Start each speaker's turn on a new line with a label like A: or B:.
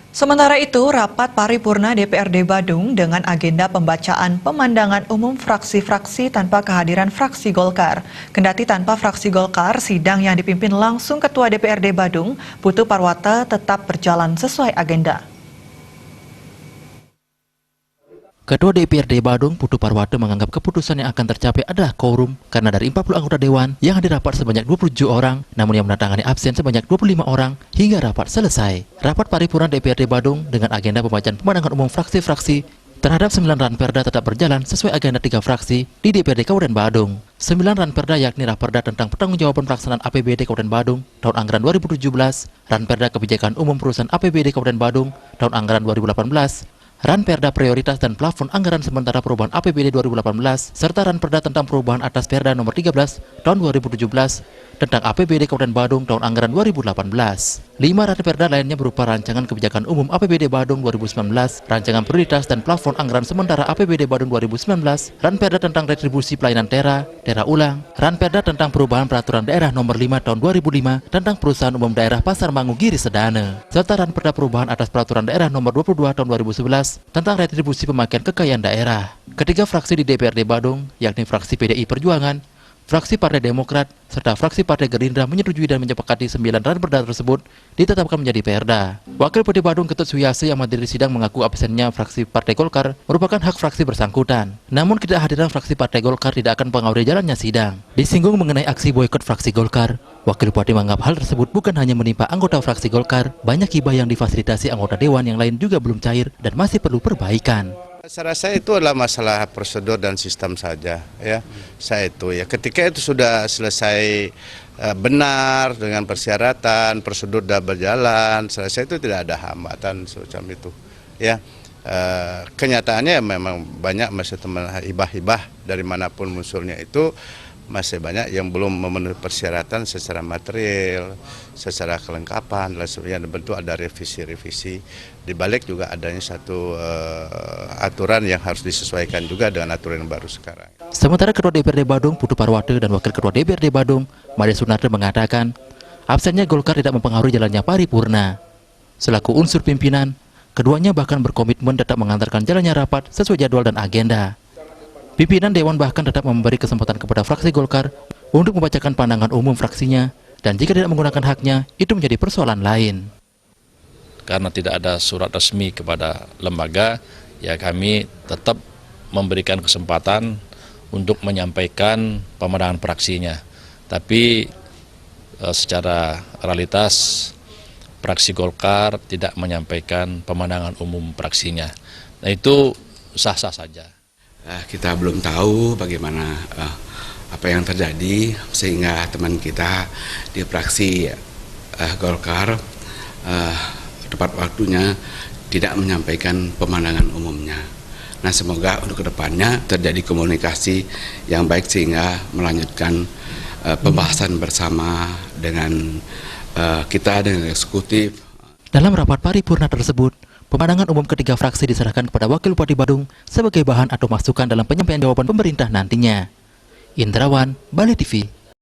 A: Sementara itu, rapat paripurna DPRD Badung dengan agenda pembacaan pemandangan umum fraksi-fraksi tanpa kehadiran fraksi Golkar. Kendati tanpa fraksi Golkar, sidang yang dipimpin langsung Ketua DPRD Badung, Putu Parwata, tetap berjalan sesuai agenda.
B: Ketua DPRD Badung, Putu Parwata, menganggap keputusan yang akan tercapai adalah quorum karena dari 40 anggota dewan yang hadir rapat sebanyak 27 orang, namun yang menandatangani absen sebanyak 25 orang hingga rapat selesai. Rapat paripurna DPRD Badung dengan agenda pembacaan pemandangan umum fraksi-fraksi terhadap 9 ranperda tetap berjalan sesuai agenda 3 fraksi di DPRD Kabupaten Badung. 9 ranperda yakni Raperda tentang pertanggungjawaban pelaksanaan APBD Kabupaten Badung tahun anggaran 2017, Ranperda Kebijakan Umum Perusahaan APBD Kabupaten Badung tahun anggaran 2018, Ranperda Prioritas dan Plafon Anggaran Sementara Perubahan APBD 2018, serta Ranperda tentang perubahan atas Perda nomor 13 tahun 2017 tentang APBD Kabupaten Badung tahun anggaran 2018. 5 ranperda lainnya berupa Rancangan Kebijakan Umum APBD Badung 2019, Rancangan Prioritas dan Plafon Anggaran Sementara APBD Badung 2019, Ranperda tentang Retribusi Pelayanan Daerah Ulang, Ranperda tentang Perubahan Peraturan Daerah nomor 5 tahun 2005 tentang Perusahaan Umum Daerah Pasar Mangu Giri Sedana, serta Ranperda Perubahan atas Peraturan Daerah nomor 22 tahun 2011 tentang Retribusi Pemakaian Kekayaan Daerah. Ketiga fraksi di DPRD Badung, yakni fraksi PDI Perjuangan, fraksi Partai Demokrat, serta fraksi Partai Gerindra menyetujui dan menyepakati 9 ranperda tersebut ditetapkan menjadi perda. Wakil PD Badung Ketut Suyase yang hadir di sidang mengaku absennya fraksi Partai Golkar merupakan hak fraksi bersangkutan. Namun ketidakhadiran fraksi Partai Golkar tidak akan mempengaruhi jalannya sidang. Disinggung mengenai aksi boikot fraksi Golkar, Wakil Bupati menganggap hal tersebut bukan hanya menimpa anggota fraksi Golkar, banyak hibah yang difasilitasi anggota dewan yang lain juga belum cair dan masih perlu perbaikan.
C: Saya rasa itu adalah masalah prosedur dan sistem saja, ya. Ketika itu sudah selesai benar dengan persyaratan, prosedur sudah berjalan, saya rasa itu tidak ada hambatan semacam itu, ya. Kenyataannya memang banyak masih teman hibah-hibah dari manapun munculnya itu. Masih banyak yang belum memenuhi persyaratan secara material, secara kelengkapan, dan sebagainya. Tentu ada revisi-revisi. Di balik juga adanya satu aturan yang harus disesuaikan juga dengan aturan yang baru sekarang.
B: Sementara Ketua DPRD Badung, Putu Parwata, dan Wakil Ketua DPRD Badung, Made Sunardi, mengatakan absennya Golkar tidak mempengaruhi jalannya paripurna. Selaku unsur pimpinan, keduanya bahkan berkomitmen tetap mengantarkan jalannya rapat sesuai jadwal dan agenda. Pimpinan Dewan bahkan tetap memberi kesempatan kepada fraksi Golkar untuk membacakan pandangan umum fraksinya, dan jika tidak menggunakan haknya, itu menjadi persoalan lain.
D: Karena tidak ada surat resmi kepada lembaga, ya kami tetap memberikan kesempatan untuk menyampaikan pandangan fraksinya. Tapi secara realitas fraksi Golkar tidak menyampaikan pandangan umum fraksinya. Nah, itu sah-sah saja.
E: Kita belum tahu bagaimana apa yang terjadi sehingga teman kita di fraksi Golkar tepat waktunya tidak menyampaikan pemandangan umumnya. Nah, semoga untuk kedepannya terjadi komunikasi yang baik sehingga melanjutkan pembahasan bersama dengan kita dengan eksekutif.
B: Dalam rapat paripurna tersebut, pemandangan umum ketiga fraksi diserahkan kepada Wakil Bupati Badung sebagai bahan atau masukan dalam penyampaian jawaban pemerintah nantinya. Indrawan, Bali TV.